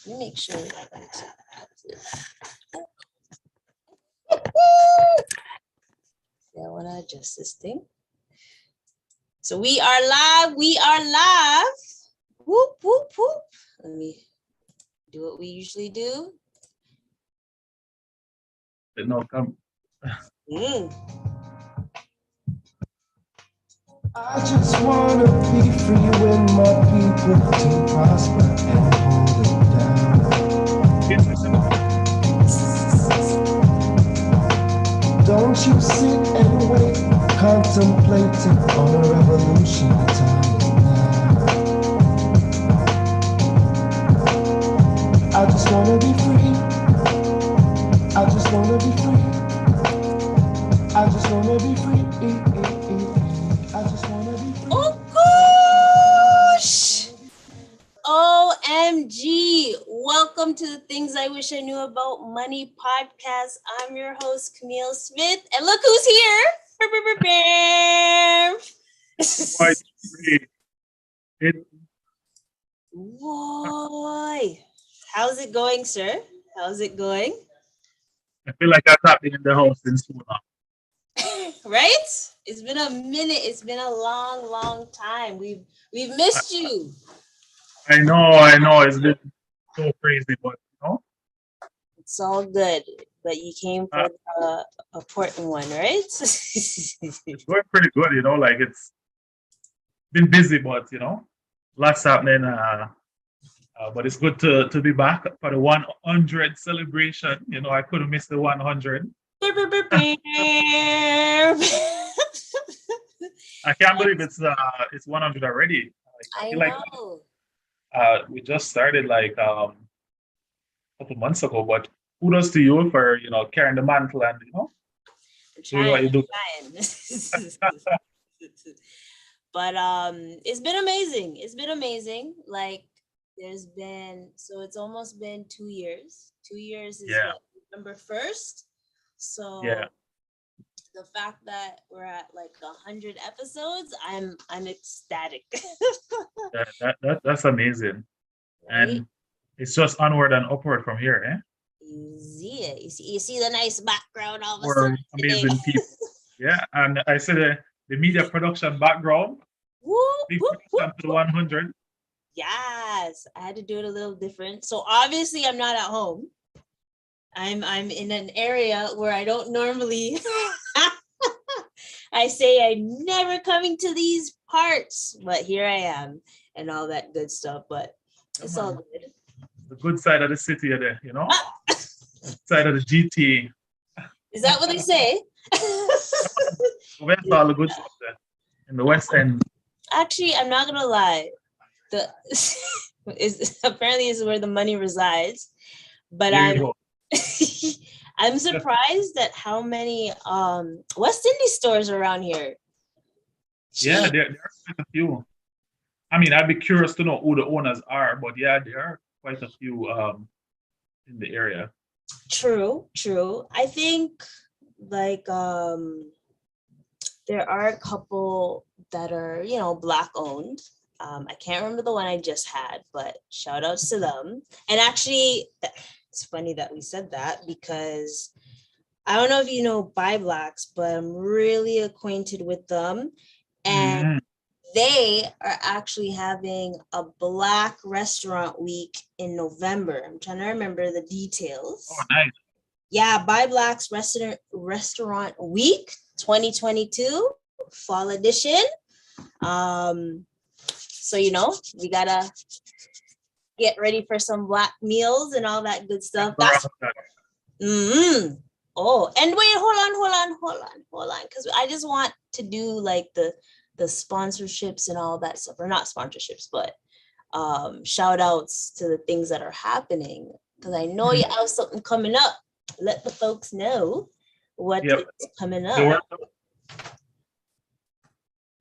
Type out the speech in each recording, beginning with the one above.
Let me make sure. Yeah, I want to adjust this thing. So we are live. We are live. Whoop, whoop, whoop. Let me do what we usually do. No, come. I just wanna be free when my people to prosper and hold it down. Don't you sit and wait, contemplating on a revolution. The time is now. I just wanna be free. I just wanna be free. I just wanna be free. I just wanna be free. Oh gosh! OMG! Welcome to the Things I Wish I Knew About Money podcast. I'm your host, Camille Smith, and look who's here! Boy, how's it going, sir? How's it going? I feel like I tapped in the house in so long. Right? It's been a minute. It's been a long, long time. We've missed you. I know. It's been so crazy, but It's all good. But you came for the important one, right? it's going pretty good. Like it's been busy, but lots happening. But it's good to be back for the 100 celebration. I couldn't miss the 100. I can't believe it's 100 already. I feel know. Like we just started like a couple months ago. But kudos to you for carrying the mantle and doing what you do. But it's been amazing. It's been amazing. Like it's almost been 2 years. 2 years is November 1st. So the fact that we're at like 100 episodes, I'm ecstatic. That's amazing. Right? And it's just onward and upward from here, eh? You see it. You see the nice background all of a sudden. Amazing people. Yeah, and I see the media production background. Big production to 100. Yes, I had to do it a little different. So obviously I'm not at home. I'm in an area where I don't normally I say I'm never coming to these parts, but here I am and all that good stuff. But it's all good. The good side of the city there, side of the GT. Is that what they say? Where's all the good stuff there? In the West End. Actually, I'm not gonna lie. Apparently is where the money resides. But I'm surprised at how many West Indies stores are around here. Jeez. Yeah, there are quite a few. I mean, I'd be curious to know who the owners are, but yeah, there are quite a few in the area. True. I think like there are a couple that are, Black owned. I can't remember the one I just had, but shout outs to them. And actually, it's funny that we said that because I don't know if you know Buy Blacks, but I'm really acquainted with them. And they are actually having a Black restaurant week in November. I'm trying to remember the details. Oh, nice. Yeah, Buy Blacks Restaurant Week 2022, Fall Edition. So, we gotta get ready for some Black meals and all that good stuff. Oh, and wait, hold on. Because I just want to do like the sponsorships and all that stuff. Or not sponsorships, but shout outs to the things that are happening. Because I know you have something coming up. Let the folks know what is coming up.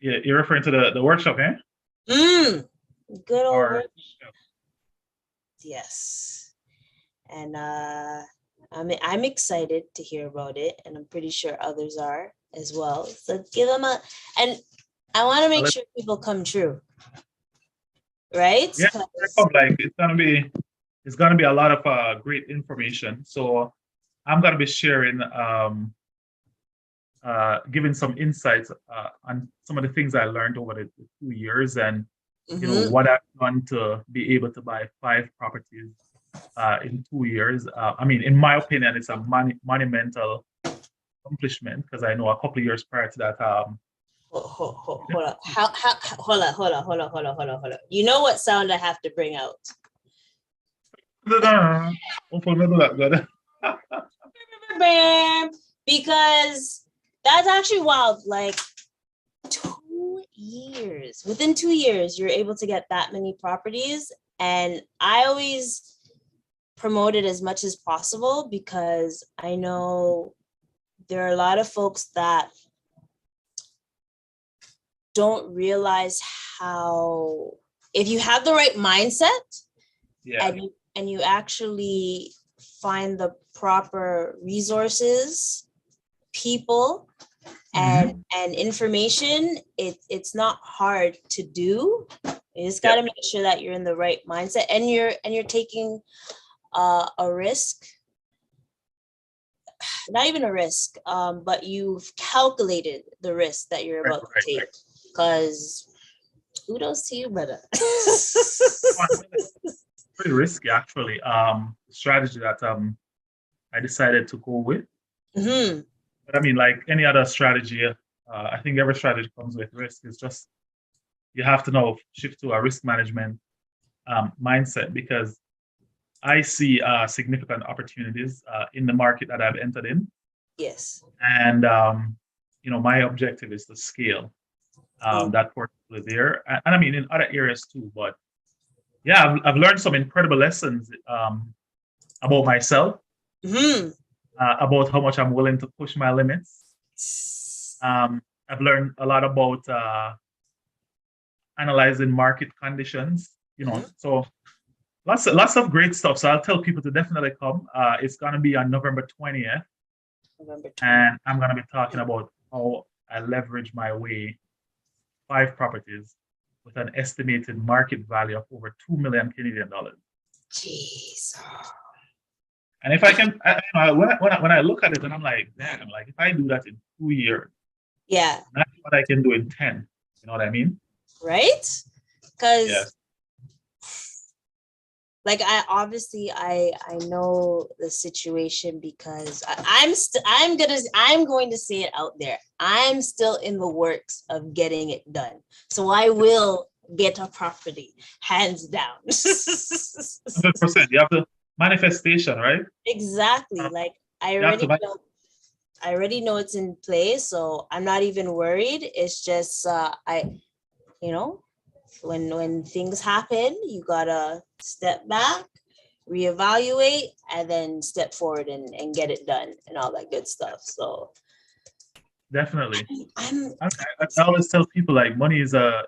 Yeah, you're referring to the workshop, eh? Good old workshop. Yes. And I'm excited to hear about it, and I'm pretty sure others are as well. So give them and I want to make sure people come true. Right? Yeah, it's gonna be it's going to be a lot of great information. So I'm going to be sharing, giving some insights on some of the things I learned over the 2 years, and what I've done to be able to buy 5 properties in 2 years. I mean, in my opinion, it's a monumental accomplishment, because I know a couple of years prior to that. Hold on. Hold on. You know what sound I have to bring out? Hopefully not that good. Because that's actually wild. Like 2 years. Within 2 years, you're able to get that many properties. And I always promote it as much as possible, because I know there are a lot of folks that don't realize how, if you have the right mindset, and you actually find the proper resources, people, and information, it's not hard to do. You just got to make sure that you're in the right mindset, and you're taking a risk, not even a risk, but you've calculated the risk that you're about to take, because kudos to you, brother. Pretty risky, actually. Strategy that I decided to go with. But I mean, like any other strategy, I think every strategy comes with risk. It's just, you have to now shift to a risk management mindset, because I see significant opportunities in the market that I've entered in. Yes. And, my objective is to scale that portfolio there. And I mean, in other areas too. But yeah, I've learned some incredible lessons about myself, about how much I'm willing to push my limits. I've learned a lot about analyzing market conditions, so lots of great stuff. So I'll tell people to definitely come. It's going to be on November 20th. And I'm going to be talking about how I leverage my way 5 properties with an estimated market value of over 2 million Canadian dollars. Jeez. And if I can, when I look at it, and I'm like, damn, like if I do that in 2 years, that's what I can do in 10. You know what I mean? Right? Because like I know the situation, because I'm going to say it out there. I'm still in the works of getting it done. So I will get a property, hands down. 100%. You have the manifestation, right? Exactly. Like I already know it's in place, so I'm not even worried. It's just when things happen, you gotta step back, reevaluate, and then step forward and get it done and all that good stuff. So definitely. I always tell people, like, money is a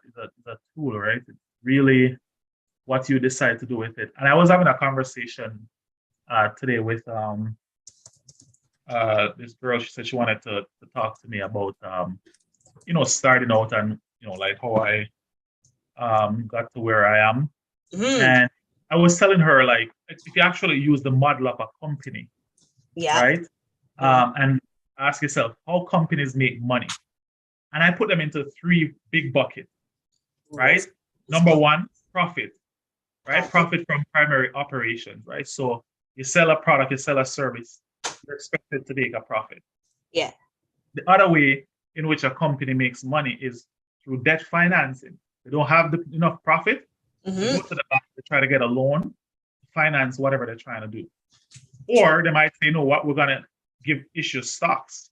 tool, right? It's really what you decide to do with it. And I was having a conversation today with this girl. She said she wanted to talk to me about starting out, and like how I got to where I am. And I was telling her, like, if you actually use the model of a company, right? And ask yourself how companies make money. And I put them into 3 big buckets, right? Number 1, profit, right? Profit from primary operations, right? So you sell a product, you sell a service, you're expected to make a profit. Yeah. The other way in which a company makes money is through debt financing. They don't have enough profit. They go to the bank to try to get a loan to finance whatever they're trying to do. Or they might say, you know what, we're going to issue stocks,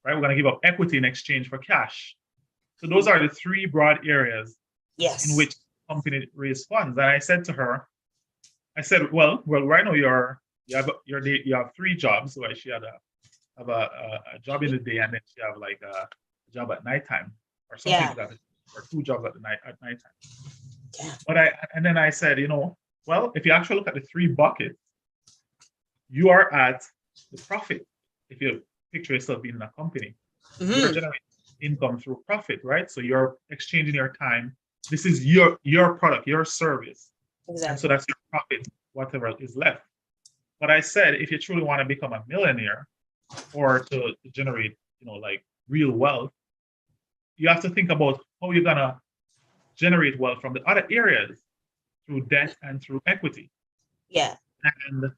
right? We're going to give up equity in exchange for cash. So those are the 3 broad areas in which companies raise funds. And I said to her, well, right now you have 3 jobs. So she had a job in the day, and then she have like a job at nighttime, or something like that, or 2 jobs at nighttime. Yeah. But then I said, well, if you actually look at the 3 buckets, you are at the profit. If you picture yourself being in a company, you're generating income through profit, right? So you're exchanging your time. This is your product, your service. Exactly. And so that's your profit. whatever is left. But I said, if you truly want to become a millionaire or to generate, like real wealth, you have to think about how you're gonna generate wealth from the other areas through debt and through equity. Yeah. And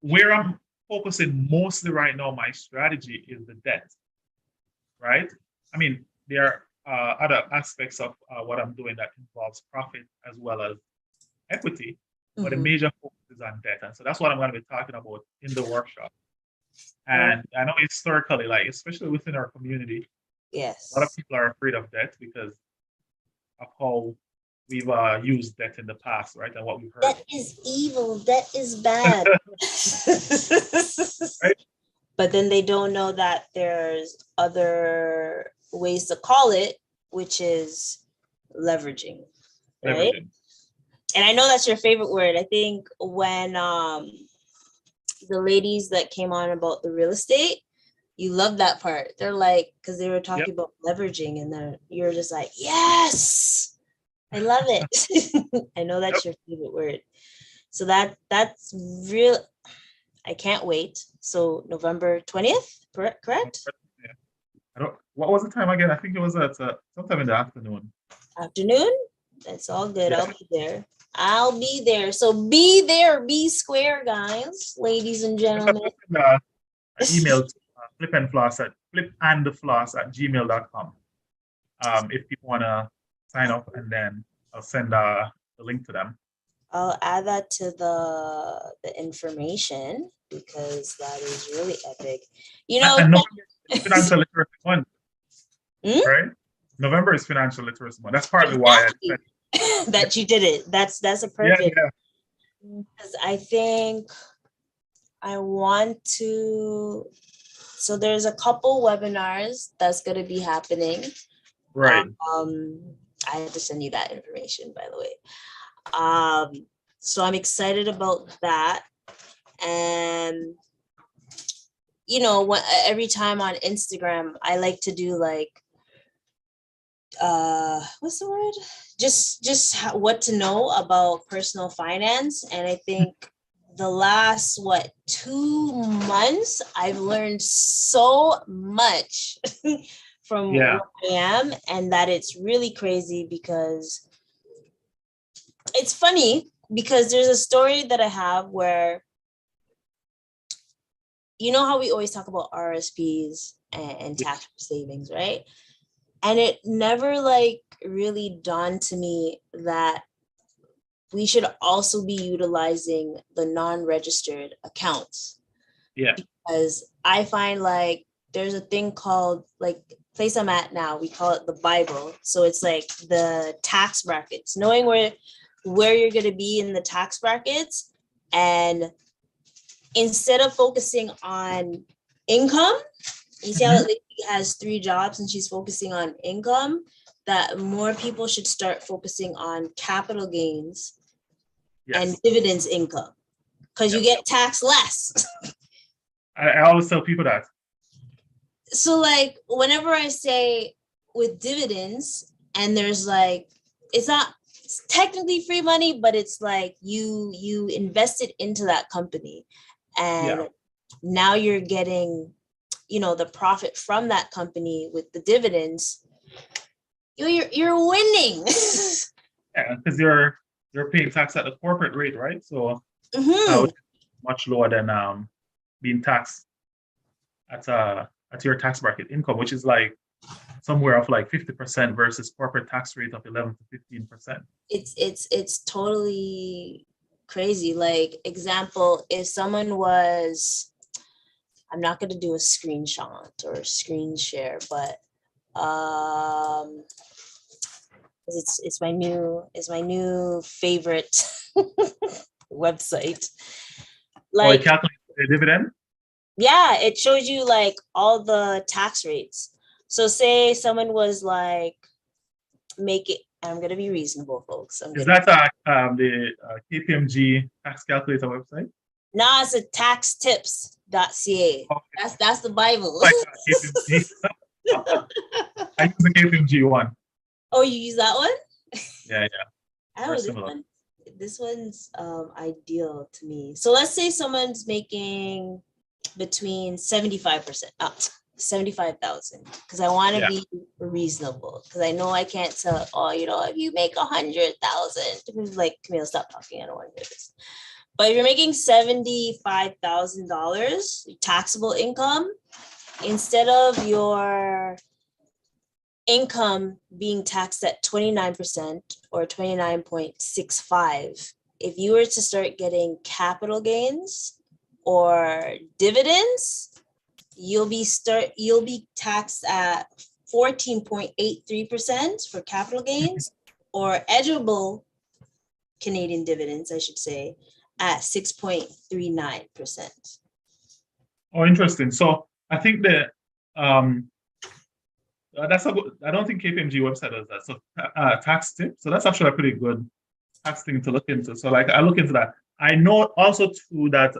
where I'm focusing mostly right now, my strategy is the debt, right? I mean, there are other aspects of what I'm doing that involves profit as well as equity, but the major focus is on debt. And so that's what I'm going to be talking about in the workshop. And I know historically, like, especially within our community, yes, a lot of people are afraid of debt because of how we've used debt in the past, right? And what we've heard. That is evil. That is bad. Right? But then they don't know that there's other ways to call it, which is leveraging, right? Leveraging. And I know that's your favorite word. I think when the ladies that came on about the real estate, you love that part. They're like, because they were talking about leveraging, and then you're just like, yes, I love it. I know that's your favorite word. So that's real. I can't wait. So November 20th, correct? Yeah. What was the time again? I think it was at sometime in the afternoon. Afternoon? That's all good. Yeah. I'll be there. I'll be there. So be there, be square, guys, ladies and gentlemen. Email to flipnfloss@gmail.com. If people want to sign up, and then I'll send the link to them. I'll add that to the information because that is really epic. And November is financial literacy month, right? November is financial literacy month. That's partly why I said that you did it. That's a perfect. Yeah. Because I think I want to. So there's a couple webinars that's going to be happening. Right. I have to send you that information, by the way. So I'm excited about that. And every time on Instagram, I like to do like what's the word? Just what to know about personal finance. And I think the last 2 months, I've learned so much from where I am, and that it's really crazy because it's funny because there's a story that I have where, how we always talk about RSPs and tax savings, right? And it never really dawned to me that we should also be utilizing the non-registered accounts. Yeah. Because I find there's a thing called place I'm at now, we call it the Bible. So it's like the tax brackets, knowing where you're going to be in the tax brackets. And instead of focusing on income, you see how the lady has 3 jobs and she's focusing on income, that more people should start focusing on capital gains and dividends income, because you get taxed less. I always tell people that. So whenever I say with dividends, and there's it's not technically free money, but it's you invested into that company, and now you're getting the profit from that company with the dividends. You're winning. Yeah, because you're paying tax at the corporate rate, right? So much lower than being taxed at your tax bracket income, which is somewhere of 50% versus corporate tax rate of 11 to 15%. It's totally crazy. Example, if someone was, I'm not going to do a screenshot or screen share, but it's my new favorite website. It calculates the dividend? Yeah, it shows you all the tax rates. So say someone was make it, I'm going to be reasonable, folks. Is that the KPMG tax calculator website? No, it's a taxtips.ca. Okay. That's the Bible. I use the KPMG one. Oh, you use that one? Yeah. I know this one. this one's ideal to me. So let's say someone's making between 75%, 75,000, because I want to Yeah. be reasonable. Because I know I can't tell, oh, if you make 100,000, like, Camille, stop talking. I don't want to hear this. But if you're making $75,000 taxable income, instead of your income being taxed at 29% or 29.65, if you were to start getting capital gains or dividends, you'll be taxed at 14.83% for capital gains, or eligible Canadian dividends, I should say, at 6.39%. Oh, interesting. So I think that that's a good, I don't think KPMG website does that. So tax tip. So that's actually a pretty good tax thing to look into. So like I look into that. I know also too that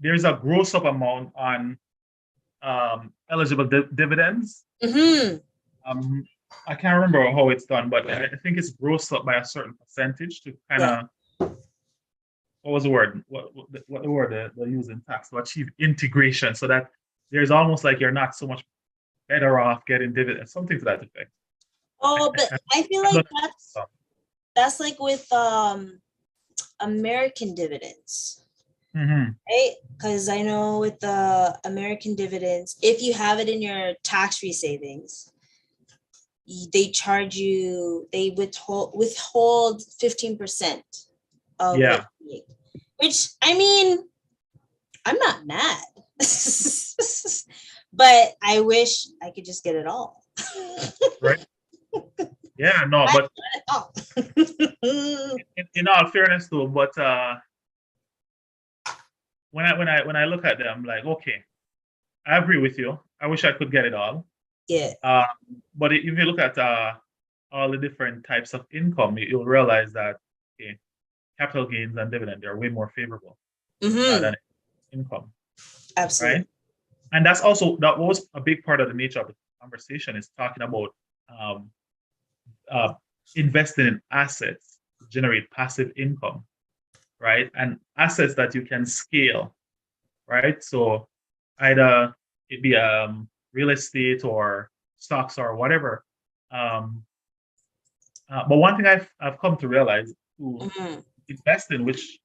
there's a gross up amount on eligible dividends. Mm-hmm. I can't remember how it's done, but I think it's grossed up by a certain percentage to kind of, what was the word? What the word they're using tax to achieve integration, so that there's almost like you're not so much better off getting dividends, something to that effect. Oh, but I feel like that's like with American dividends, right? Because I know with the American dividends, if you have it in your tax-free savings, they charge you, they withhold 15% of it, which, I mean, I'm not mad, but I wish I could just get it all. Right. Yeah, no, but in all fairness though, but when I look at them, like, okay, I agree with you. I wish I could get it all. Yeah. But if you look at all the different types of income, you'll realize that capital gains and dividend, they're way more favorable than income. Absolutely. Right? And that was a big part of the nature of the conversation, is talking about investing in assets to generate passive income, right? And assets that you can scale, right? So either it be real estate or stocks or whatever. But one thing I've come to realize to invest in, which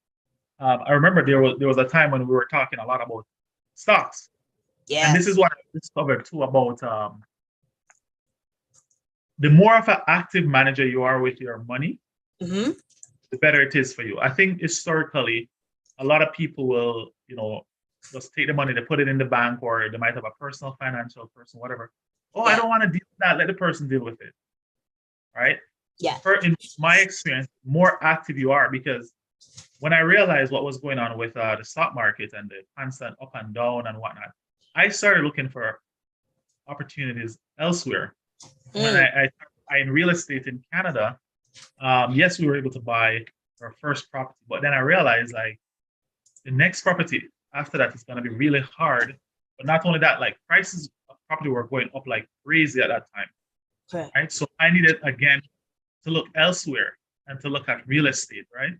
I remember there was a time when we were talking a lot about stocks. Yeah. And this is what I discovered too about the more of an active manager you are with your money, the better it is for you. I think historically, a lot of people will, just take the money, they put it in the bank, or they might have a personal financial person, whatever. Oh, I don't want to deal with that. Let the person deal with it. Right? Yeah. In my experience, more active you are, because when I realized what was going on with the stock market and the constant up and down and whatnot, I started looking for opportunities elsewhere. When I in real estate in Canada, yes, we were able to buy our first property, but then I realized like the next property after that is going to be really hard. But not only that, like prices of property were going up like crazy at that time. Correct. Right. So I needed again to look elsewhere and to look at real estate, right?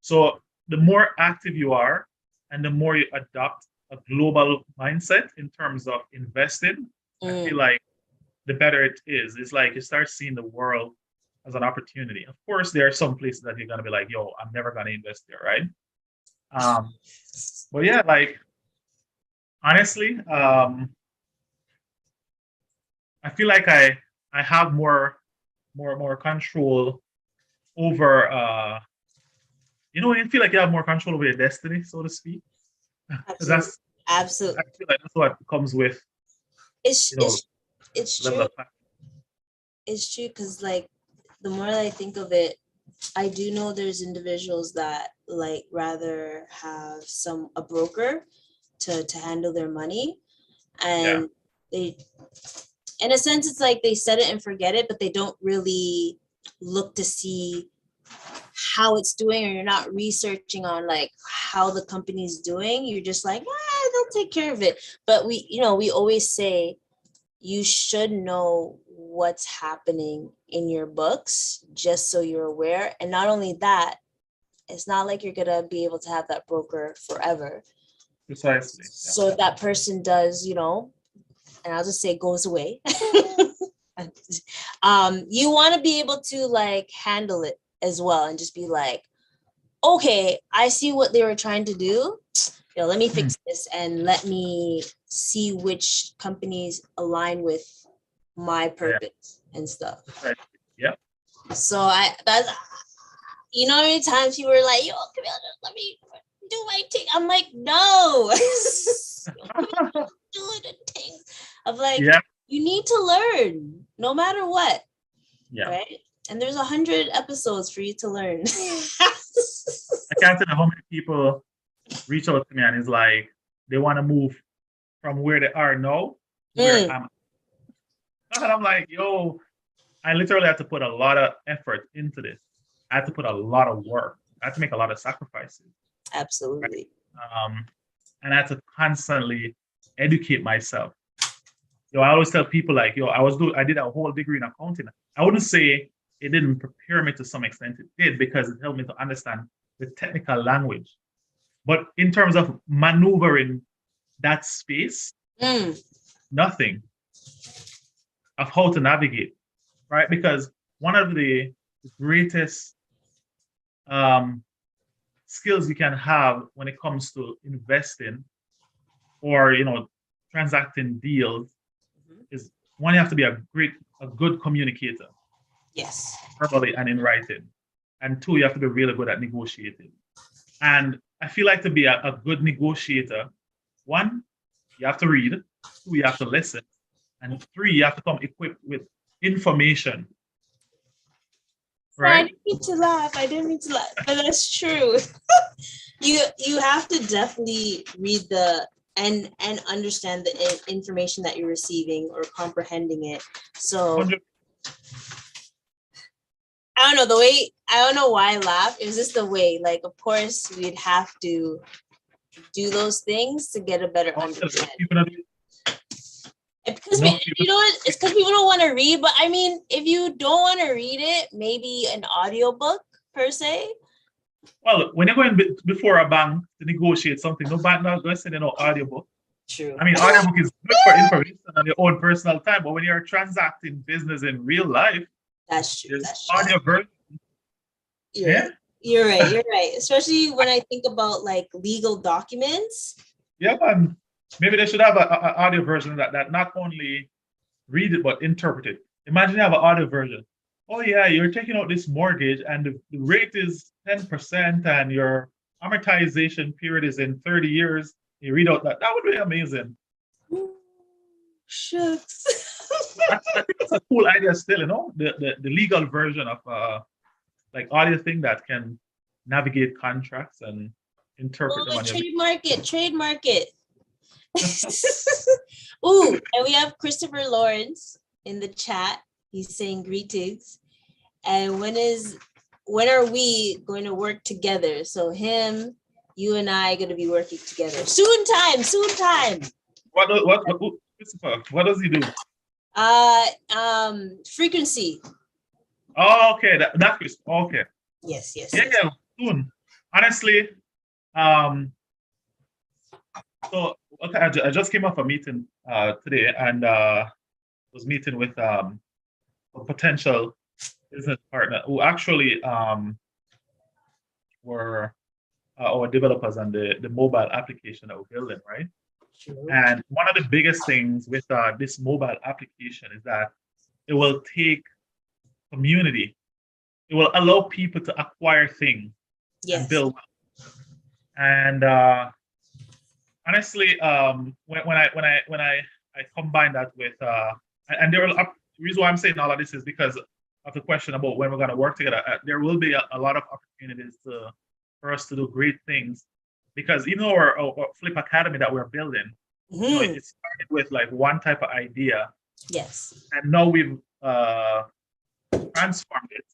So the more active you are and the more you adopt a global mindset in terms of investing, I feel like the better it is. It's like you start seeing the world as an opportunity. Of course, there are some places that you're gonna be like, yo, I'm never gonna invest there, right? But yeah, like honestly, I feel like I have more control over you feel like you have more control over your destiny, so to speak. Absolutely. Absolutely. I feel like that's what comes with it's true. It's true, because like the more I think of it, I do know there's individuals that like rather have a broker to handle their money, and they, in a sense, it's like they set it and forget it, but they don't really look to see how it's doing, or you're not researching on like how the company's doing. You're just like, they'll take care of it. But we always say you should know what's happening in your books, just so you're aware. And not only that, it's not like you're gonna be able to have that broker forever. Precisely. So if that person does, and I'll just say goes away, you want to be able to like handle it as well and just be like, okay, I see what they were trying to do. Let me fix this and let me see which companies align with my purpose and stuff. Right. Yeah. So that's how many times you were like, yo, come here, let me do my thing. I'm like, no. Doing the things of like, you need to learn no matter what. Yeah. Right. And there's 100 episodes for you to learn. I can't tell you how many people reach out to me and it's like they want to move from where they are now to where I'm. And I'm like, yo, I literally had to put a lot of effort into this. I had to put a lot of work. I had to make a lot of sacrifices. Absolutely. Right? And I had to constantly educate myself. I always tell people like, I did a whole degree in accounting. I wouldn't say it didn't prepare me to some extent. It did, because it helped me to understand the technical language. But in terms of maneuvering that space, nothing of how to navigate, right? Because one of the greatest skills you can have when it comes to investing or transacting deals is, one, you have to be a good communicator. Yes. Verbally and in writing. And two, you have to be really good at negotiating. And I feel like to be a good negotiator, one, you have to read. Two, you have to listen. And three, you have to come equipped with information. Right? I didn't mean to laugh, but that's true. You have to definitely read and understand the information that you're receiving or comprehending it. So 100. I don't know why I laugh. It was just the way, like, of course we'd have to do those things to get a better understanding. It's because people don't want to read, but I mean, if you don't want to read it, maybe an audiobook per se. Well, when you're going before a bank to negotiate something, no bank not going to send audiobook. True. I mean, audiobook is good for information on your own personal time, but when you're transacting business in real life, that's true. There's audio version. You're right. Especially when I think about like legal documents. Yeah, man. Maybe they should have an audio version that not only read it but interpret it. Imagine you have an audio version. Oh yeah, you're taking out this mortgage and the rate is 10% and your amortization period is in 30 years. You read out that would be amazing. Shucks. I think it's a cool idea still, the legal version of like audio thing that can navigate contracts and interpret them. Trademark it. Ooh, and we have Christopher Lawrence in the chat. He's saying greetings. And when are we going to work together? So him, you and I are going to be working together. Soon time. What does he do? Frequency. Oh, okay. That is okay. Yes. Yeah, soon. Honestly, so okay, I just came off a meeting today and was meeting with a potential business partner who actually were our developers on the mobile application that we're building, right? Sure. And one of the biggest things with this mobile application is that it will take community. It will allow people to acquire things and build. And honestly, when I combine that with and there will, the reason why I'm saying all of this is because of the question about when we're going to work together. There will be a lot of opportunities for us to do great things, because even though our Flip Academy that we're building, it started with like one type of idea. Yes. And now we've transformed it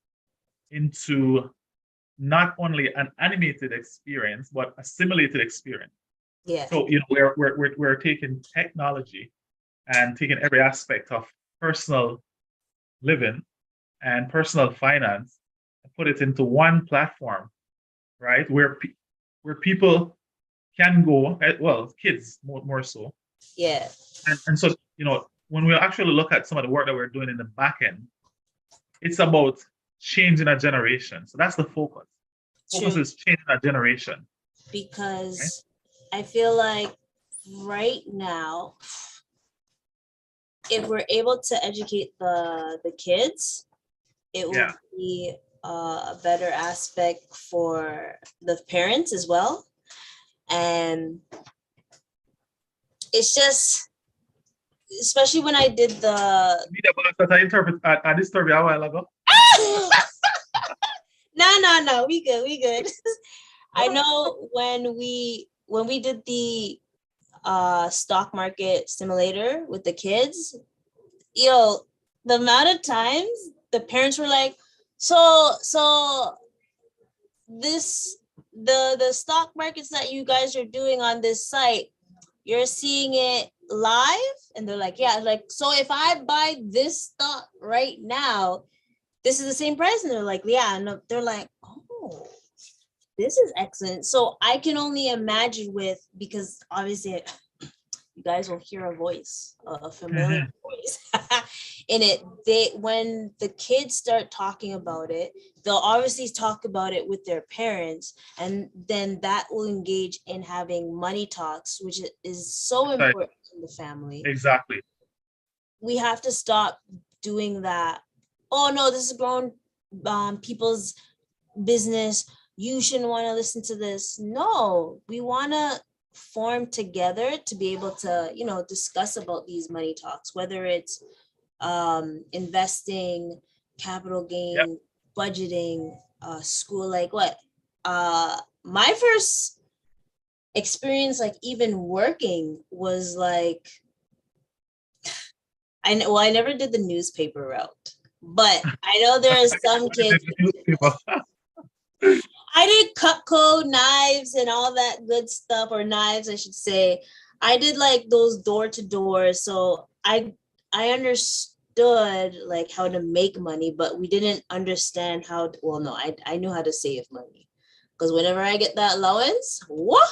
into not only an animated experience, but a simulated experience. Yeah. So we're taking technology and taking every aspect of personal living and personal finance and put it into one platform, right? Where people can go, well, kids more so. Yeah. And so, when we actually look at some of the work that we're doing in the back end, it's about changing a generation. So that's the focus. Focus True. is changing a generation. Right? Because I feel like right now, if we're able to educate the kids, it will Yeah. be a better aspect for the parents as well. And it's just, especially when I did the Media box that I disturbed you a while ago. no, we good. I know when we did the stock market simulator with the kids, the amount of times the parents were like, so this the stock markets that you guys are doing on this site, you're seeing it live? And they're like, yeah. Like, so if I buy this stock right now, this is the same price? And they're like, yeah. And they're like, oh, this is excellent. So I can only imagine because obviously you guys will hear a voice, a familiar voice in it. When the kids start talking about it, they'll obviously talk about it with their parents, and then that will engage in having money talks, which is so important in the family. Exactly. We have to stop doing that. Oh no, this is grown people's business. You shouldn't want to listen to this. No, we want to form together to be able to, discuss about these money talks, whether it's investing, capital gain, Yep. budgeting, school, like what? My first experience, like even working, was like, I never did the newspaper route, but I know there are some kids. I did Cutco, knives, and all that good stuff, or knives, I should say. I did like those door to door, so I understood like how to make money, but we didn't understand how. Well, no, I knew how to save money, because whenever I get that allowance, what?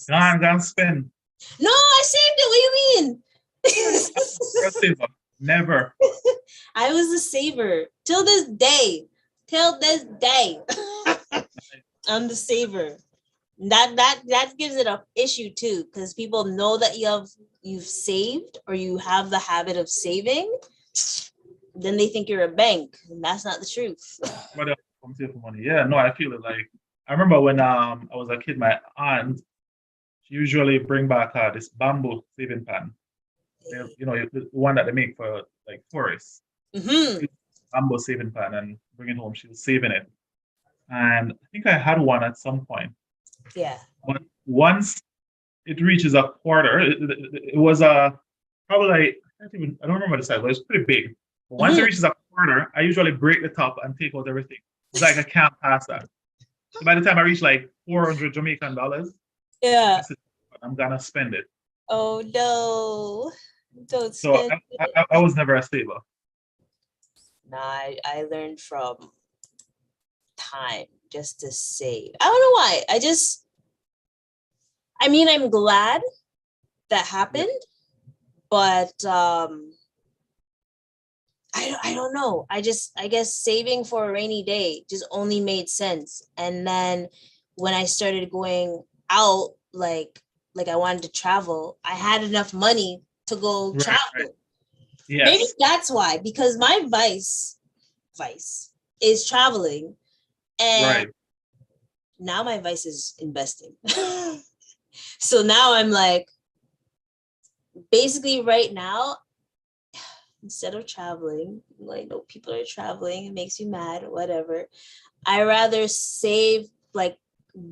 Go on, spend. No, I saved it. What do you mean? Never. I was a saver till this day. I'm the saver. That gives it an issue too, because people know that you've saved, or you have the habit of saving. Then they think you're a bank, and that's not the truth. What else? I'm saving money. Yeah, no, I feel it. Like, I remember when I was a kid, my aunt, she usually bring back this bamboo saving pan. The one that they make for like tourists. Mm-hmm. Bamboo saving pan, and bring it home. She was saving it, and I think I had one at some point. Yeah. But once it reaches a quarter, it was probably like, I don't remember the size, but it's pretty big. But once it reaches a quarter, I usually break the top and take out everything. It's like I can't pass that. So by the time I reach like 400 Jamaican dollars, Yeah. I'm gonna spend it. Oh no! Don't So spend it. I was never a saver. Nah, I learned from time just to save. I don't know why. I'm glad that happened, but I don't know. I guess saving for a rainy day just only made sense. And then when I started going out, like I wanted to travel, I had enough money to go travel. Right. Yes. Maybe that's why, because my vice is traveling, and now my vice is investing. So now I'm like, basically right now, instead of traveling, like, no, people are traveling, it makes you mad, whatever. I rather save, like,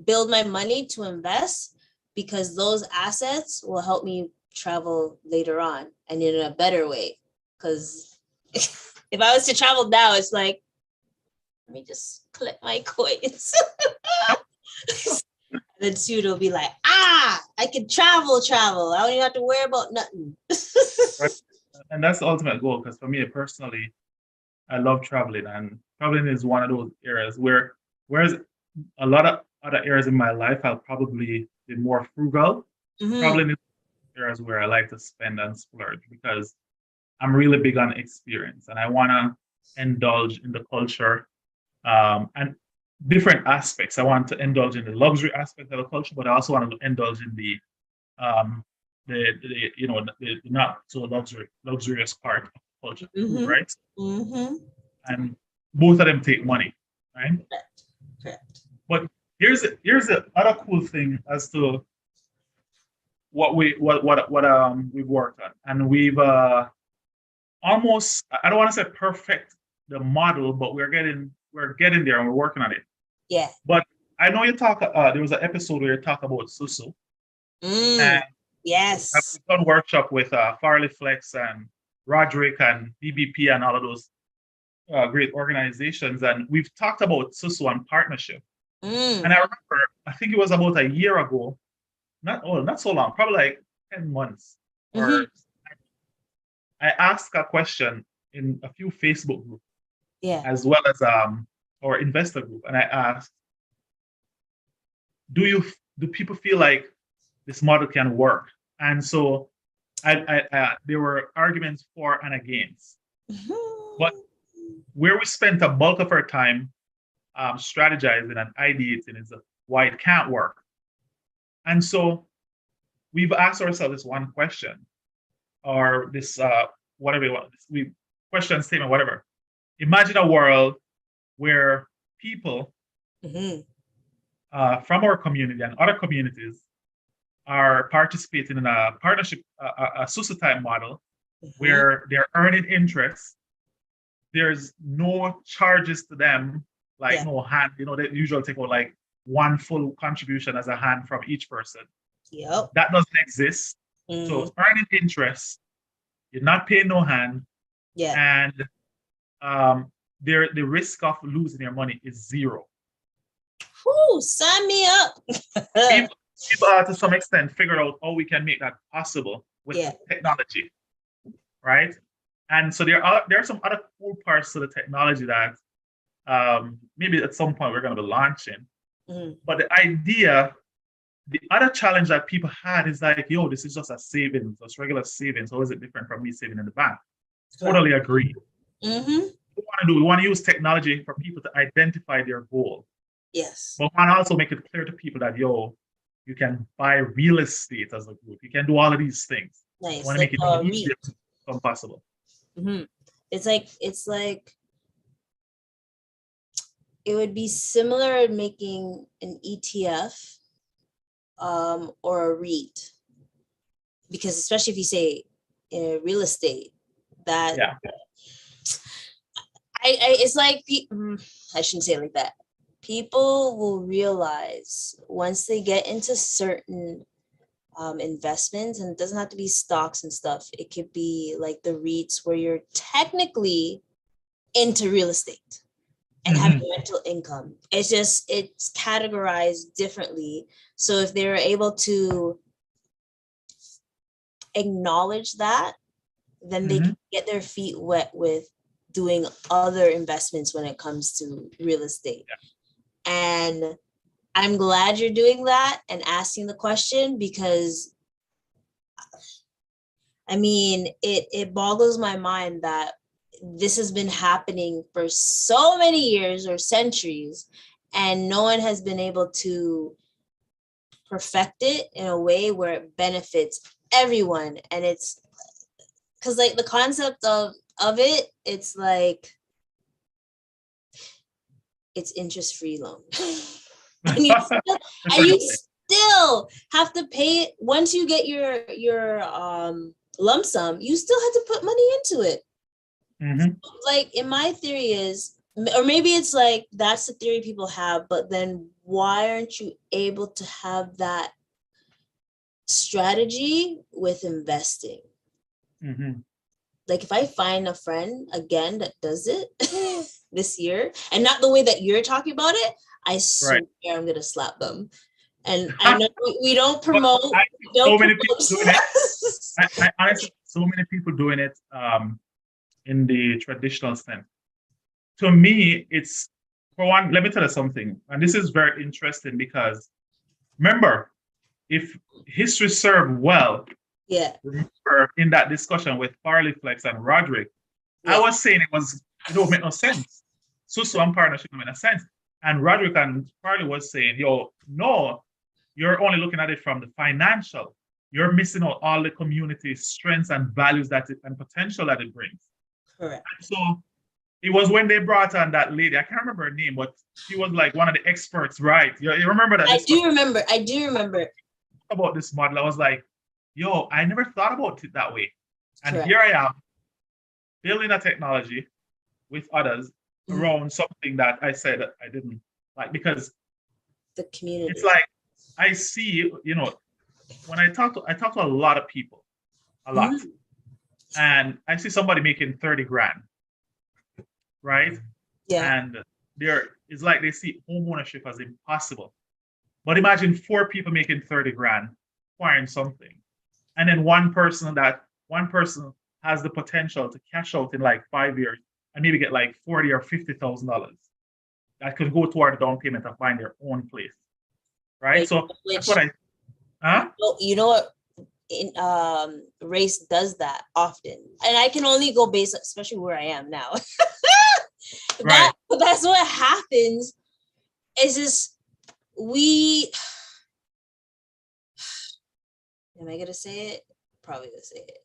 build my money to invest, because those assets will help me travel later on and in a better way. Because if I was to travel now, it's like, let me just collect my coins. Then Sudo will be like, I can travel. I don't even have to worry about nothing. and that's the ultimate goal. Because for me personally, I love traveling, and traveling is one of those areas whereas a lot of other areas in my life, I'll probably be more frugal. Mm-hmm. Traveling is areas where I like to spend and splurge because I'm really big on experience, and I want to indulge in the culture and different aspects. I want to indulge in the luxury aspect of the culture, but I also want to indulge in um, the not so luxurious part of culture, food, Mm-hmm. right? Mm-hmm. And both of them take money, right? Correct. Correct. But here's the other cool thing as to what we've worked on, and we've almost, I don't want to say perfect the model, but we're getting there and we're working on it. Yeah. But I know you talk. There was an episode where you talk about Susu, Mm. and Yes. I've done workshop with Farley Flex and Roderick and BBP and all of those great organizations, and we've talked about Susu and partnership. And Mm. I remember, I think it was about a year ago, not so long, probably like 10 months, Mm-hmm. or I asked a question in a few Facebook groups Yeah. as well as our investor group, and I asked, do people feel like this model can work? And so there were arguments for and against, but where we spent a bulk of our time strategizing and ideating is why it can't work. And so we've asked ourselves this one question, or this whatever you want, we question statement, whatever. Imagine a world where people Mm-hmm. from our community and other communities are participating in a partnership, a society model Mm-hmm. where they're earning interest. There's no charges to them, like Yeah. no hand. They usually take out like one full contribution as a hand from each person. Yep. That doesn't exist. Mm-hmm. So earning interest, you're not paying no hand, Yeah. and the risk of losing your money is zero. Whoo, sign me up. We've to some extent figured out how we can make that possible with Yeah. technology, right? And so there are some other cool parts to the technology that maybe at some point we're going to be launching. Mm-hmm. But the other challenge that people had is like, yo, this is just a savings, just regular savings. How is it different from me saving in the bank? Totally agree. Mm-hmm. We want to use technology for people to identify their goal. Yes. But we want to also make it clear to people that, yo, you can buy real estate as a group. You can do all of these things. Nice. I want to make it easier to become possible. Mm-hmm. It's like it would be similar in making an ETF or a REIT, because especially if you say real estate, that it's like I shouldn't say it like that. People will realize once they get into certain investments, and it doesn't have to be stocks and stuff. It could be like the REITs where you're technically into real estate and having rental income. It's categorized differently. So if they're able to acknowledge that, then they can get their feet wet with doing other investments when it comes to real estate. Yeah. And I'm glad you're doing that and asking the question, because I mean, it boggles my mind that this has been happening for so many years or centuries, and no one has been able to perfect it in a way where it benefits everyone. And it's because like the concept of it, it's like it's interest-free loan. and you still have to pay it once you get your lump sum. You still have to put money into it. Like in my theory is, or maybe it's like that's the theory people have, but then why aren't you able to have that strategy with investing? Like if I find a friend again that does it this year, and not the way that you're talking about it, I swear I'm gonna slap them. And I know we don't promote. So many people doing it. I honestly, so many people doing it in the traditional sense. To me, it's, for one, let me tell you something, and this is very interesting because remember, if history served well, Yeah. remember in that discussion with Farley Flex and Roderick, I Yeah. was saying it don't make no sense. So and partnership don't make no sense. And Roderick and Farley was saying, yo, no, you're only looking at it from the financial. You're missing out all the community strengths and values and potential that it brings. Correct. And so it was when they brought on that lady, I can't remember her name, but she was like one of the experts, right? You remember that? I do remember. About this model, I was like, yo, I never thought about it that way. And Correct. here I am building a technology with others around something that I said I didn't like, because the community. It's like I see, when I talk to a lot of people, a lot, and I see somebody making 30 grand, right? Yeah. And it's like they see home ownership as impossible. But imagine 4 people making 30 grand acquiring something. And then one person has the potential to cash out in like 5 years and maybe get like $40,000 or $50,000 that could go toward the down payment of buying their own place. Right? Right. So that's what you know what? Race does that often. And I can only go based, especially where I am now. Right. That's what happens. Is just am I gonna say it? Probably gonna say it.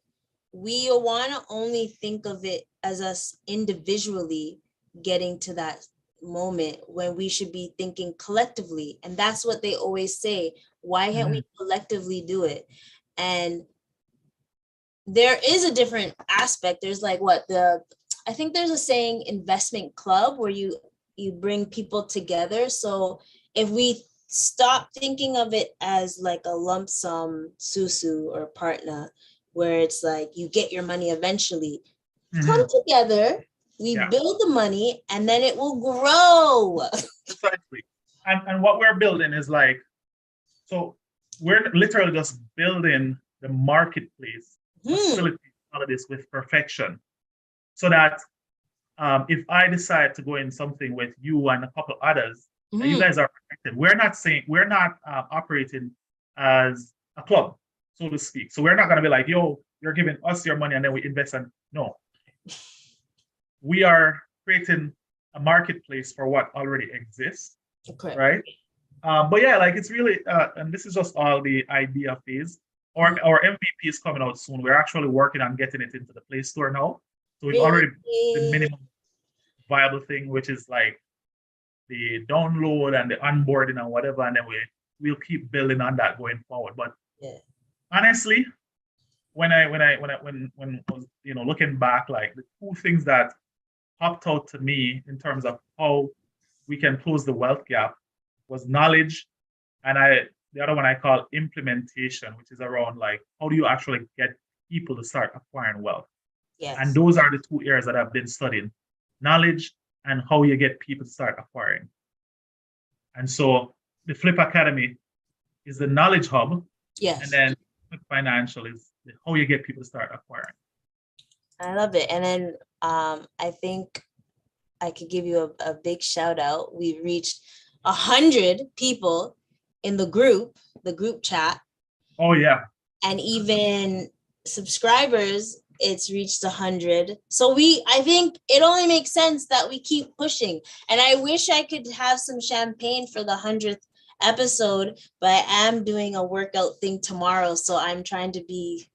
We want to only think of it as us individually getting to that moment when we should be thinking collectively. And that's what they always say. Why can't we collectively do it? And there is a different aspect. There's like I think there's a saying, investment club, where you bring people together. So if we stop thinking of it as like a lump sum susu or partner, where it's like you get your money eventually, come together, we build the money, and then it will grow. Precisely. And what we're building is like, so we're literally just building the marketplace, facilitate all of this with perfection. So that if I decide to go in something with you and a couple others, you guys are protected. We're not operating as a club, so to speak. So we're not going to be like, yo, you're giving us your money and then we invest. And no, we are creating a marketplace for what already exists. Okay. Right. But yeah, like it's really, and this is just all the idea phase. Our MVP is coming out soon. We're actually working on getting it into the Play Store now. So we've already the minimum viable thing, which is like the download and the onboarding and whatever, and then we'll keep building on that going forward. But honestly, when I was looking back, like the 2 things that popped out to me in terms of how we can close the wealth gap was knowledge, and the other one I call implementation, which is around like how do you actually get people to start acquiring wealth. Yes. And those are the 2 areas that I've been studying: knowledge and how you get people to start acquiring. And so the Flip Academy is the knowledge hub. Yes. And then Flip Financial is how you get people to start acquiring. I love it. And then I think I could give you a big shout out. We reached 100 people in the group chat. Oh yeah. And even subscribers, it's reached 100. So I think it only makes sense that we keep pushing. And I wish I could have some champagne for the 100th episode, but I am doing a workout thing tomorrow. So I'm trying to be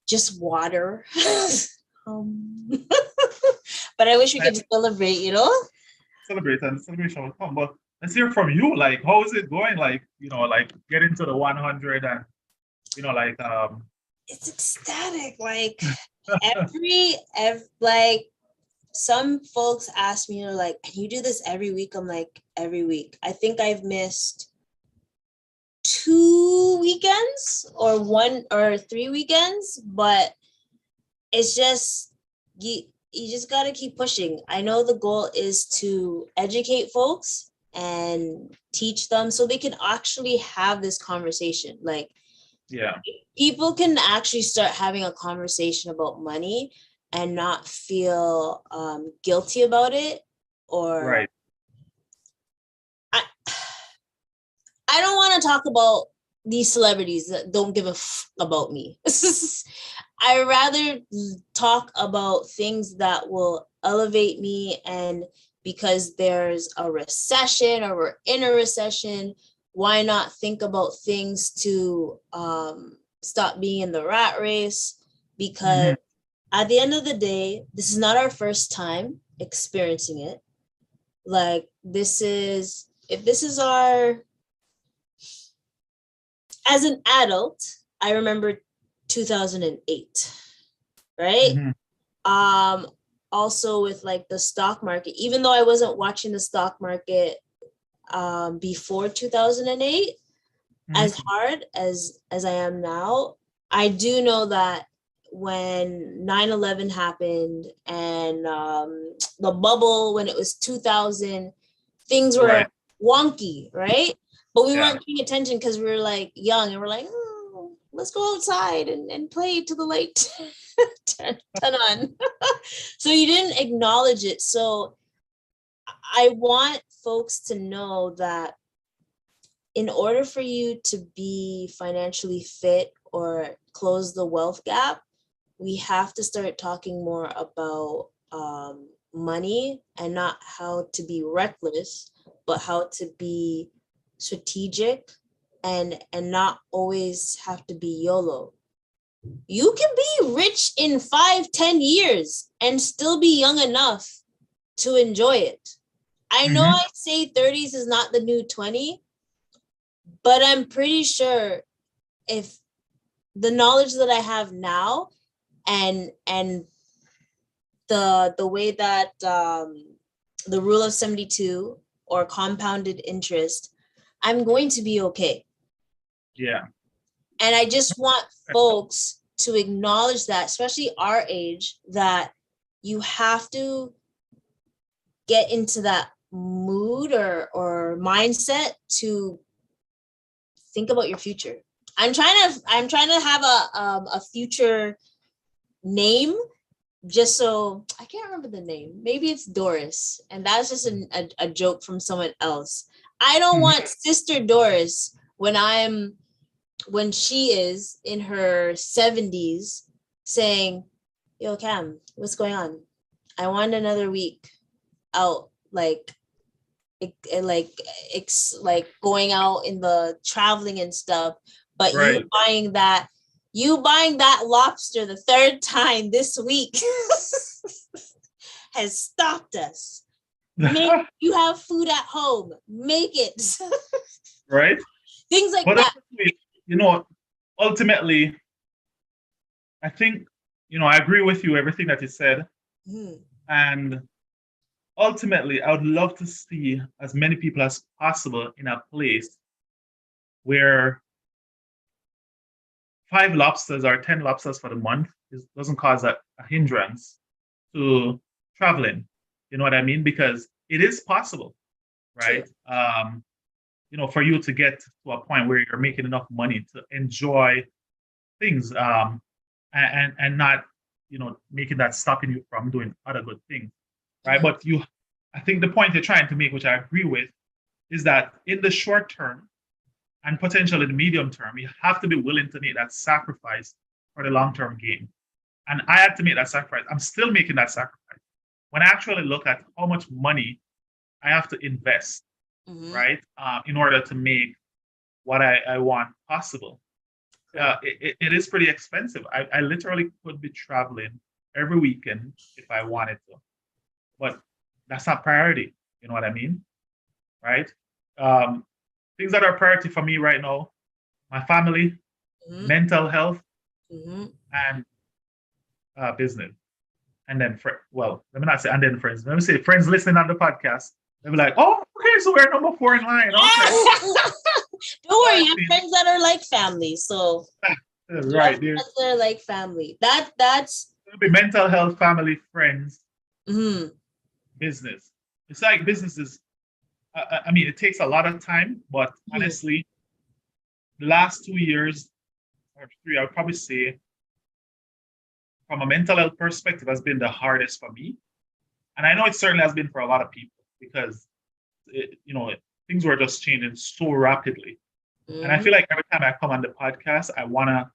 just water. But I wish we could celebrate, Celebrate, and the celebration will come. But let's hear from you. Like, how is it going? Like, like getting to the 100 and, it's ecstatic. Like every like some folks ask me, like, can you do this every week? I'm like, every week. I think I've missed 2 weekends or 1 or 3 weekends, but it's just, you just got to keep pushing. I know the goal is to educate folks and teach them so they can actually have this conversation. Like, people can actually start having a conversation about money and not feel guilty about it, or Right. I don't want to talk about these celebrities that don't give a about me. I rather talk about things that will elevate me, and because there's a recession or we're in a recession, why not think about things to stop being in the rat race? Because at the end of the day, this is not our first time experiencing it. Like, if this is our, as an adult, I remember 2008, right? Also with like the stock market, even though I wasn't watching the stock market before 2008 as hard as I am now, I do know that when 9/11 happened and the bubble, when it was 2000, things were wonky, right? But we weren't paying attention because we were like young and we're like, oh, let's go outside and play till the light turn on. So you didn't acknowledge it. So I want folks to know that in order for you to be financially fit or close the wealth gap, we have to start talking more about money, and not how to be reckless, but how to be strategic, and not always have to be YOLO. You can be rich in 5-10 years and still be young enough to enjoy it. I know I say 30s is not the new 20, but I'm pretty sure if the knowledge that I have now and the way that the rule of 72 or compounded interest, I'm going to be okay. Yeah. And I just want folks to acknowledge that, especially our age, that you have to get into that mood or mindset to think about your future. I'm trying to have a future name, just so I can't remember the name. Maybe it's Doris, and that's just a joke from someone else. I don't want Sister Doris when she is in her 70s saying, yo, Cam, what's going on? I want another week out, like going out in the traveling and stuff, but you buying that lobster the third time this week has stopped us. You have food at home, make it. Right. Things like that. You know, ultimately, I think, I agree with you, everything that you said. And ultimately, I would love to see as many people as possible in a place where 5 lobsters or 10 lobsters for the month doesn't cause a hindrance to traveling. You know what I mean? Because it is possible, right? For you to get to a point where you're making enough money to enjoy things and not, making that stopping you from doing other good things, right? But I think the point you're trying to make, which I agree with, is that in the short term and potentially the medium term, you have to be willing to make that sacrifice for the long-term gain. And I had to make that sacrifice. I'm still making that sacrifice. When I actually look at how much money I have to invest, right, in order to make what I want possible, it is pretty expensive. I literally could be traveling every weekend if I wanted to, but that's not priority. You know what I mean, right? Things that are priority for me right now: my family, mental health, and business. And then, let me not say and then friends. Let me say friends listening on the podcast. They'll be like, oh, okay, so we're number 4 in line. Okay. Don't worry, you have friends that are like family. So right, friends that are like family. That's it'll be mental health, family, friends, business. It's like businesses. I mean, it takes a lot of time, but honestly, the last 2 years or three, I would probably say from a mental health perspective has been the hardest for me. And I know it certainly has been for a lot of people because, things were just changing so rapidly. And I feel like every time I come on the podcast, I want to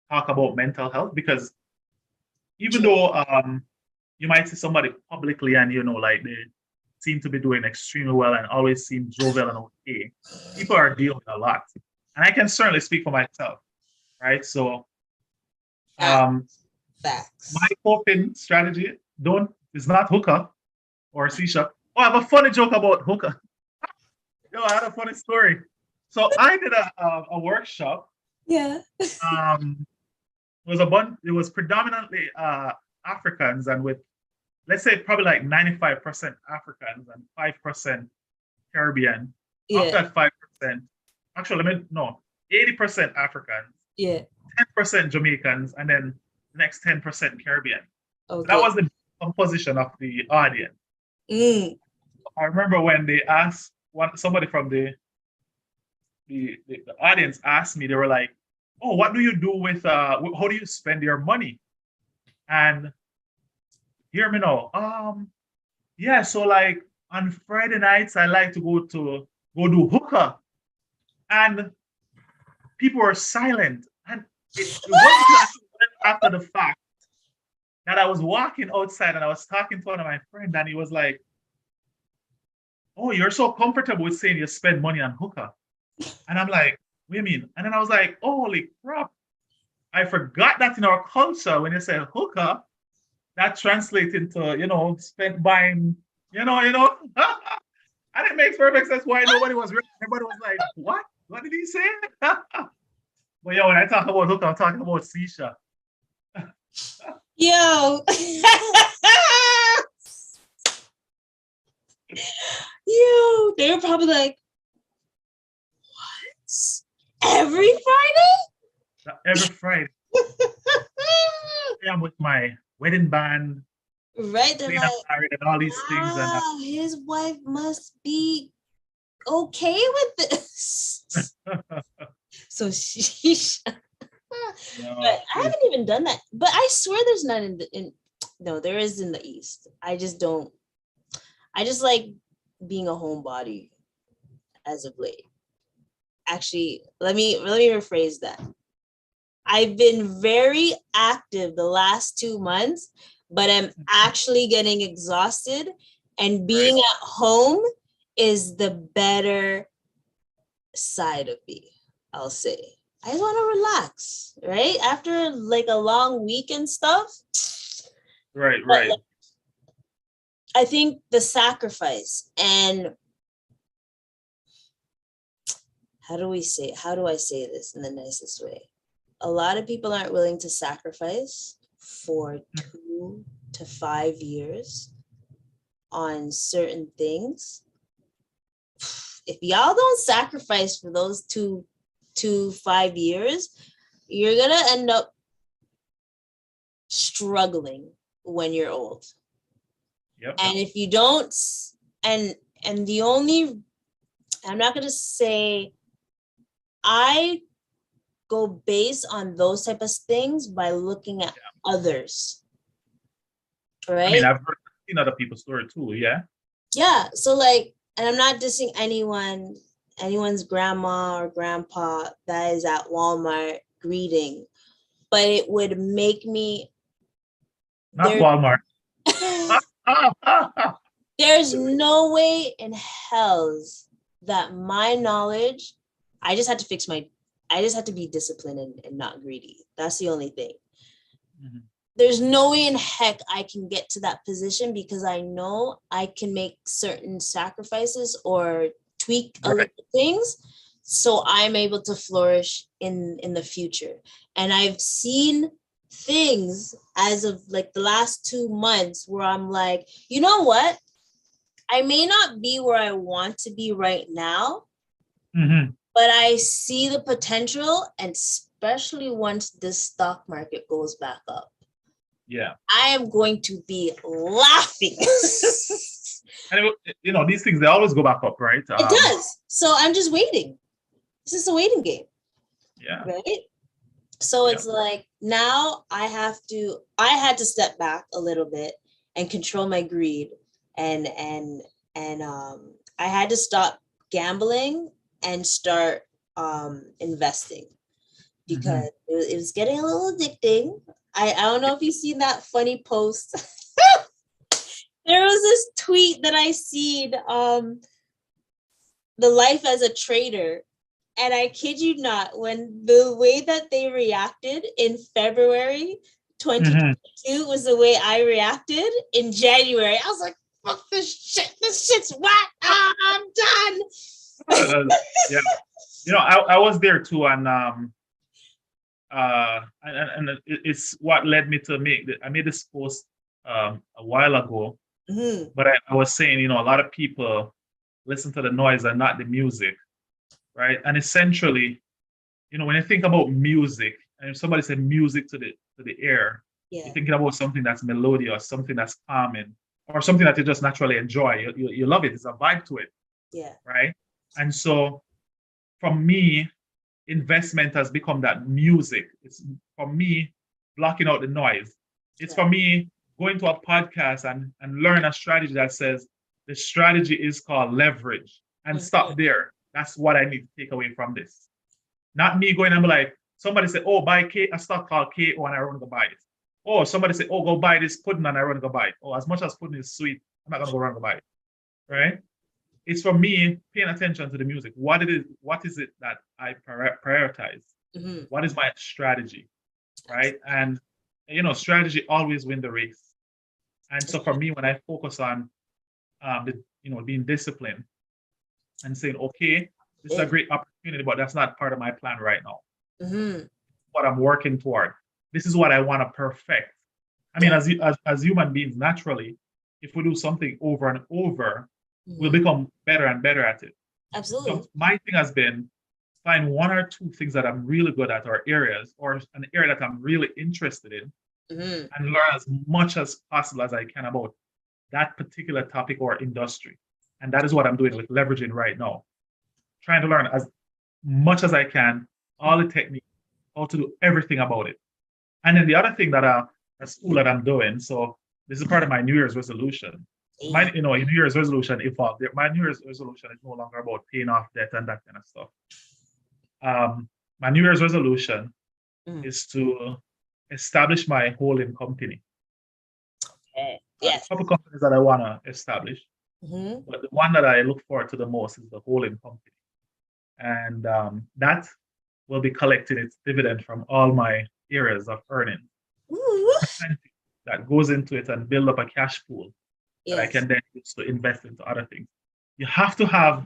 talk about mental health because even though you might see somebody publicly and, like they seem to be doing extremely well and always seem jovial and okay, people are dealing with a lot. And I can certainly speak for myself, right? So Facts. my coping strategy is not hookah or C-sharp. Oh, I have a funny joke about hookah. I had a funny story. So I did a workshop. Yeah. It was predominantly Africans and with, let's say, probably like 95% Africans and 5% Caribbean. Yeah. Of that 5%, actually, 80% Africans. Yeah. 10% Jamaicans, and then the next 10% Caribbean. Okay. So that was the composition of the audience. I remember when they asked somebody from the audience asked me, they were like, "Oh, what do you do with how do you spend your money?" And hear me now. Yeah, so like on Friday nights, I like to go do hookah, and people were silent, and it wasn't after the fact that I was walking outside and I was talking to one of my friends, and he was like, "Oh, you're so comfortable with saying you spend money on hookah." And I'm like, "What do you mean?" And then I was like, "Holy crap. I forgot that in our culture, when you say hookah, that translates into, spent buying, And it makes perfect sense why everybody was like, what? What did he say?" But when I talk about hookah, I'm talking about shisha. Yo. Yo, they were probably like, what? Every Friday? Every Friday. I'm with my wedding band. Right, they're like, married and all these things. And his wife must be okay with this. So she but I haven't even done that. But I swear there's none no, there is in the East. I just like being a homebody as of late. Actually, let me rephrase that. I've been very active the last 2 months, but I'm actually getting exhausted, and being at home is the better side of me, I'll say. I just want to relax, right? After like a long week and stuff. Right. Like, I think the sacrifice and how do I say this in the nicest way? A lot of people aren't willing to sacrifice for 2 to 5 years on certain things. If y'all don't sacrifice for those 2 to 5 years, you're gonna end up struggling when you're old. Yep. And if you don't, and the only, I'm not gonna say, I go based on those type of things by looking at others, right? I mean, I've seen other people's story too. Yeah. So like, and I'm not dissing anyone's grandma or grandpa that is at Walmart greeting, but it would make me not Walmart. There's no way in hells that my knowledge, I just had to be disciplined and not greedy. That's the only thing. Mm-hmm. There's no way in heck I can get to that position because I know I can make certain sacrifices or tweak a little things so I'm able to flourish in the future. And I've seen things as of like the last 2 months where I'm like, you know what? I may not be where I want to be right now, but I see the potential, and especially once this stock market goes back up. Yeah. I am going to be laughing. And these things, they always go back up, right? It does. So I'm just waiting. This is a waiting game. Yeah. Right? So Yeah. it's like now I had to step back a little bit and control my greed and I had to stop gambling and start investing because it was getting a little addicting. I don't know if you've seen that funny post. There was this tweet that I seen, the life as a trader. And I kid you not, when the way that they reacted in February 2022 was the way I reacted in January. I was like, fuck this shit. This shit's whack. I'm done. Yeah. You know, I was there too, and it's what led me to I made this post a while ago, but I was saying, you know, a lot of people listen to the noise and not the music, right? And essentially, you know, when you think about music, and if somebody said music to the air, Yeah. you're thinking about something that's melodious, something that's calming, or something that you just naturally enjoy. You love it. It's a vibe to it. Yeah. Right. And so for me, investment has become that music. It's for me blocking out the noise. It's for me going to a podcast and learn a strategy that says the strategy is called leverage and stop there. That's what I need to take away from this. Not me going and be like, somebody say, oh, buy a stock called KO and I run to go buy it. Oh, somebody say, oh, go buy this pudding and I run to go buy it. Oh, as much as pudding is sweet, I'm not going to go run to buy it. Right? It's for me paying attention to the music. What is it that I prioritize? What is my strategy? Right? And you know, strategy always win the race. And so for me, when I focus on being disciplined and saying, okay, this is a great opportunity, but that's not part of my plan right now. What I'm working toward. This is what I want to perfect. I mean, as human beings, naturally, if we do something over and over, we'll become better and better at it. Absolutely. So my thing has been find one or two things that I'm really good at or areas or an area that I'm really interested in and learn as much as possible as I can about that particular topic or industry. And that is what I'm doing with leveraging right now. Trying to learn as much as I can, all the techniques, how to do everything about it. And then the other thing that a school that I'm doing, so this is part of my New Year's resolution. My New Year's resolution evolved. My New Year's resolution is no longer about paying off debt and that kind of stuff. My New Year's resolution is to establish my holding company. Okay. Yes. A couple companies that I want to establish, but the one that I look forward to the most is the holding company, and that will be collecting its dividend from all my areas of earning. That goes into it and build up a cash pool that I can then use to invest into other things. You have to have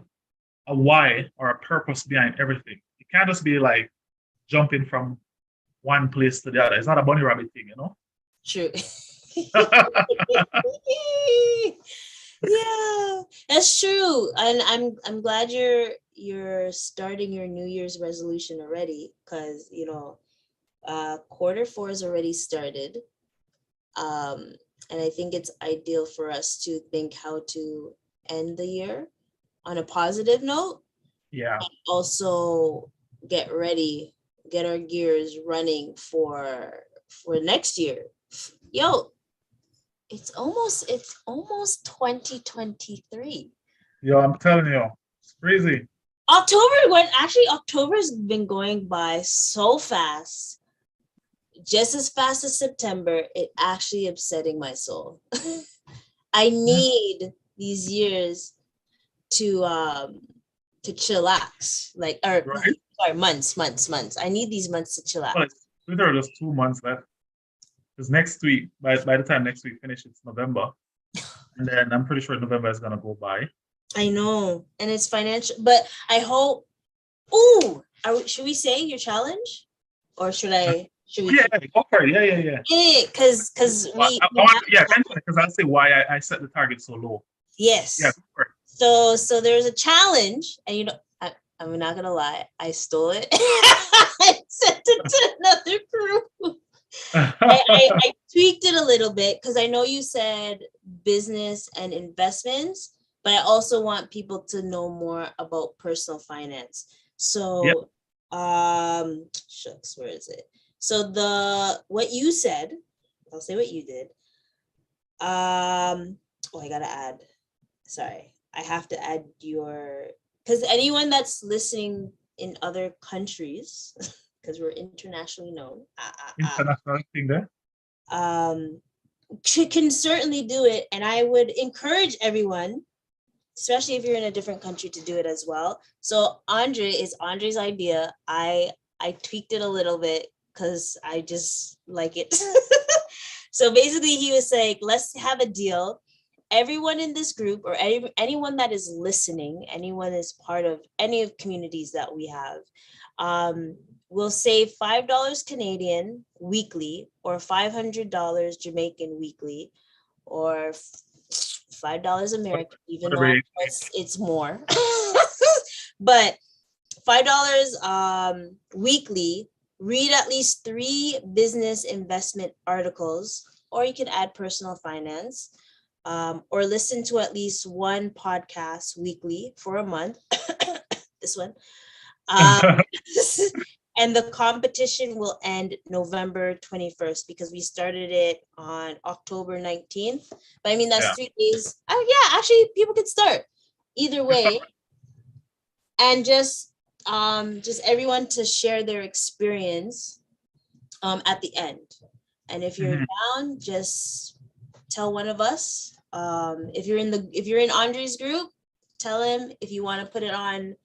a why or a purpose behind everything. You can't just be like jumping from one place to the other. It's not a bunny rabbit thing, you know? True. Yeah, that's true. And I'm glad you're starting your New Year's resolution already, because quarter 4 is already started. And I think it's ideal for us to think how to end the year on a positive note. Yeah. And also get ready, get our gears running for next year. Yo, it's almost 2023. Yo, I'm telling you, it's crazy. October's been going by so fast. Just as fast as September, it actually upsetting my soul. I need these years to chillax, months. I need these months to chillax. Well, it's literally just 2 months left. Because next week, by the time next week finishes, it's November, and then I'm pretty sure November is gonna go by. I know, and it's financial, but I hope. Ooh, should we say your challenge, or should I? Should we? Yeah, go for it. Yeah. Yeah, because because I'll say why I set the target so low. Yes. Yeah. Go for it. So there's a challenge, and I'm not gonna lie, I stole it. I sent it to another group. I tweaked it a little bit because I know you said business and investments, but I also want people to know more about personal finance. So, shucks, where is it? So what you said, I'll say what you did. I gotta add. Sorry, I have to add because anyone that's listening in other countries, because we're internationally known, International thing there. Can certainly do it, and I would encourage everyone, especially if you're in a different country, to do it as well. So Andre's idea. I tweaked it a little bit because I just like it. So basically, he was like, let's have a deal. Everyone in this group, or anyone that is listening, anyone is part of any of communities that we have, will save $5 Canadian weekly, or $500 Jamaican weekly, or $5 American, even though it's more. But $5 weekly. Read at least 3 business investment articles, or you can add personal finance, or listen to at least 1 podcast weekly for a month. This one. And the competition will end November 21st, because we started it on October 19th. But I mean, that's 3 days. Oh yeah, actually people could start either way. And just everyone to share their experience at the end. And if you're down, just tell one of us. If you're in Andre's group, tell him. If you want to put it on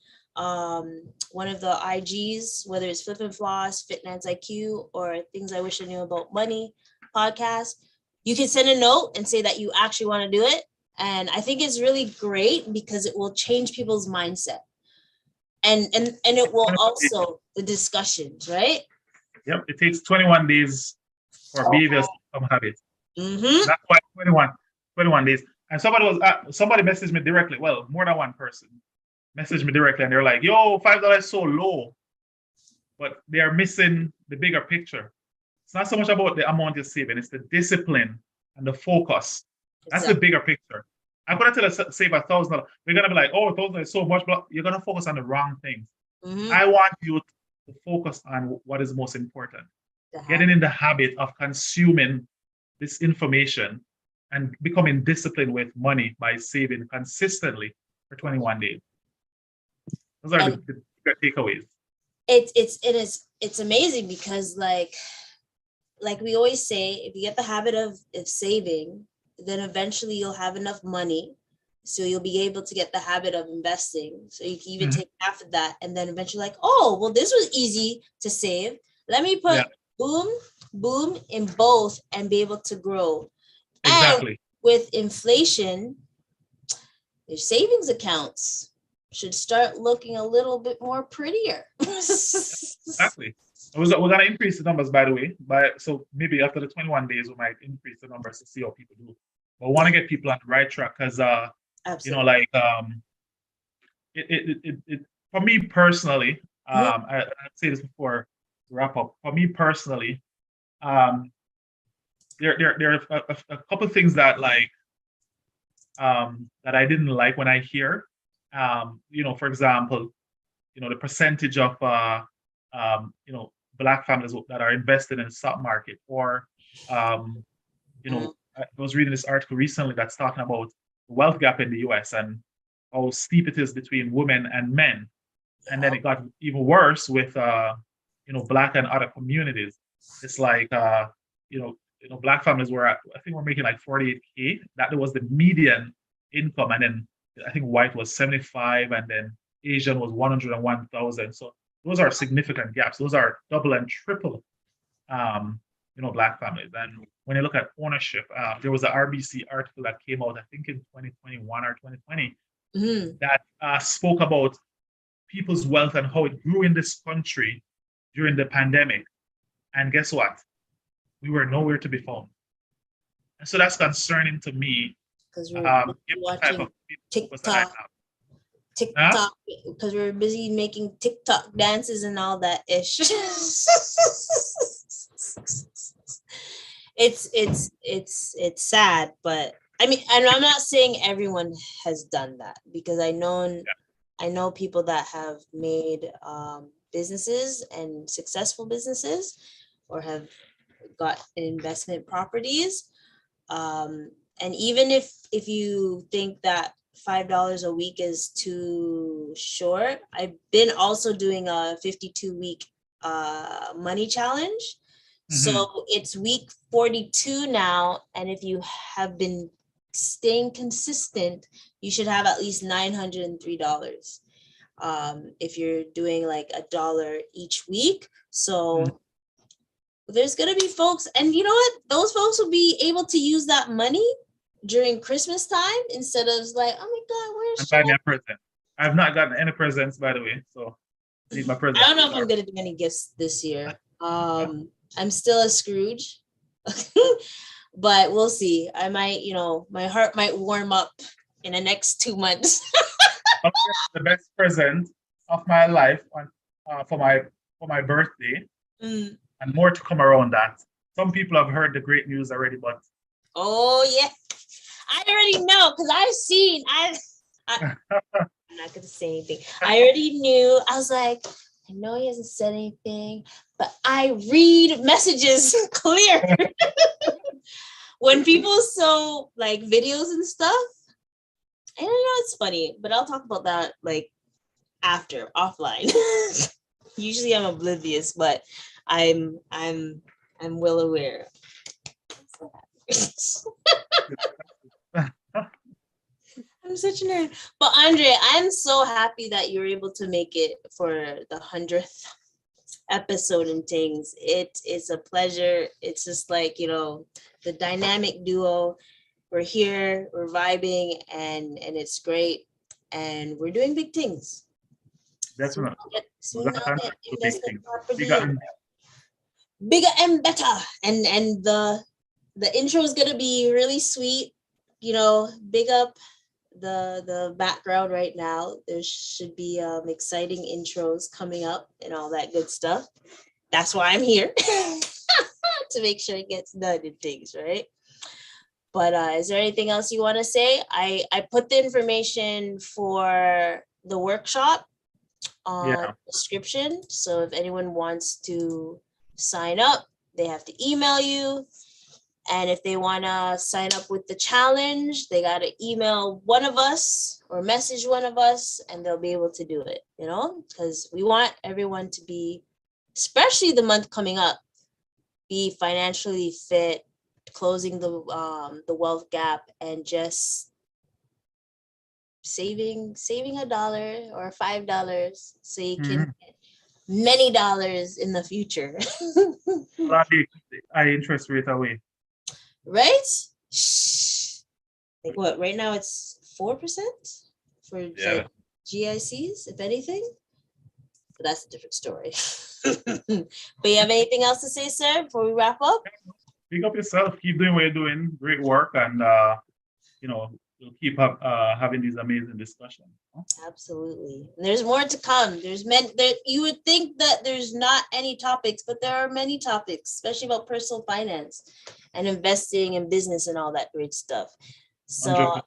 one of the IGs, whether it's Flip and Floss, Finance IQ, or Things I Wish I Knew About Money podcast, you can send a note and say that you actually want to do it. And I think it's really great because it will change people's mindset. And it will also the discussions, right? Yep, it takes 21 days for behaviors to become habits. That's why 21 days. And somebody messaged me directly. Well, more than one person messaged me directly, and they're like, "Yo, $5 is so low," but they are missing the bigger picture. It's not so much about the amount you're saving; it's the discipline and the focus. That's the bigger picture. I'm gonna tell you save $1,000. They're gonna be like, "Oh, $1,000 is so much," but you're gonna focus on the wrong things. I want you to focus on what is most important. Getting in the habit of consuming this information and becoming disciplined with money by saving consistently for 21 days. Those are the takeaways. It's amazing because like we always say, if you get the habit of saving, then eventually you'll have enough money, so you'll be able to get the habit of investing. So you can even take half of that, and then eventually like, oh, well, this was easy to save. Let me put boom in both and be able to grow. Exactly. And with inflation, your savings accounts should start looking a little bit more prettier. Exactly. We're going to increase the numbers, by the way. So maybe after the 21 days, we might increase the numbers to see how people do. But we want to get people on the right track because, you know, like, it for me personally, I'd say this before we wrap up. For me personally, there are a couple of things that like that I didn't like when I hear, you know, for example, you know, the percentage of you know, Black families that are invested in the stock market, or you know, I was reading this article recently that's talking about the wealth gap in the U.S. and how steep it is between women and men, and then it got even worse with you know, Black and other communities. It's like you know, Black families were at, I think we're making like 48K. That was the median income, and then I think white was 75, and then Asian was 101,000. So those are significant gaps. Those are double and triple, you know, Black families. And when you look at ownership, there was an RBC article that came out, I think in 2021 or 2020, that spoke about people's wealth and how it grew in this country during the pandemic. And guess what? We were nowhere to be found. And so that's concerning to me. Because we're watching TikTok, because we're busy making TikTok dances and all that ish. It's sad, but I mean, and I'm not saying everyone has done that, because I know people that have made businesses and successful businesses, or have got investment properties. And even if you think that $5 a week is too short, I've been also doing a 52-week money challenge. So it's week 42 now, and if you have been staying consistent, you should have at least $903 if you're doing like $1 each week. So there's gonna be folks, and you know what? Those folks will be able to use that money during Christmas time instead of like, oh my God, where's I'm buying a present. I've not gotten any presents, by the way, so I need my present. I don't know if I'm gonna do any gifts this year. I'm still a Scrooge, but we'll see. I might, my heart might warm up in the next 2 months. The best present of my life for my birthday, and more to come around that. Some people have heard the great news already, but oh yeah, I already know because I've seen. I'm not gonna say anything. I already knew. I was like, I know he hasn't said anything, but I read messages clear. When people show like videos and stuff, I don't know, it's funny, but I'll talk about that like after, offline. Usually I'm oblivious, but I'm well aware. I'm such a nerd. But Andre, I'm so happy that you're able to make it for the 100th episode and things. It's a pleasure. It's just like, the dynamic duo. We're here, we're vibing, and it's great. And we're doing big things. Definitely. Soon I'll get investment property. Bigger and better. And the intro is gonna be really sweet. Big up the background right now. There should be exciting intros coming up and all that good stuff. That's why I'm here. To make sure it gets done and things, right? But is there anything else you want to say? I put the information for the workshop on the description. So if anyone wants to sign up, they have to email you. And if they want to sign up with the challenge, they got to email one of us or message one of us, and they'll be able to do it, because we want everyone to be, especially the month coming up, be financially fit, closing the wealth gap, and just saving $1 or $5 so you can get many dollars in the future. I interest rate away. Right? Like what? Right now it's 4% for GICs, if anything. But that's a different story. But you have anything else to say, sir, before we wrap up? Pick up yourself. Keep doing what you're doing. Great work, and we'll keep having these amazing discussions. Absolutely. And there's more to come. You would think that there's not any topics, but there are many topics, especially about personal finance and investing in business and all that great stuff. So,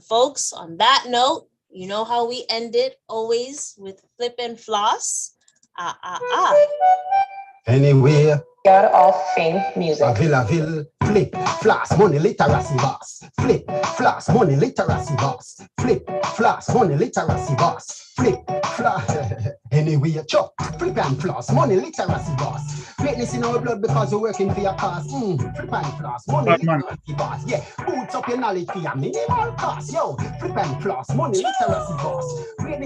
folks, on that note, you know how we end it always with flip and floss. Anywhere. God of Fame Music. A ville, flip, floss, money literacy boss. Flip, floss, money literacy boss. Flip, floss, money literacy boss. Flip, floss. Anywhere, chop, flip and floss, money literacy boss. Greatness in our blood because we're working for your cause. Flip and floss, money literacy boss. Yeah, boots up your knowledge for your minimal cost. Yo, flip and floss, money literacy boss. Greatness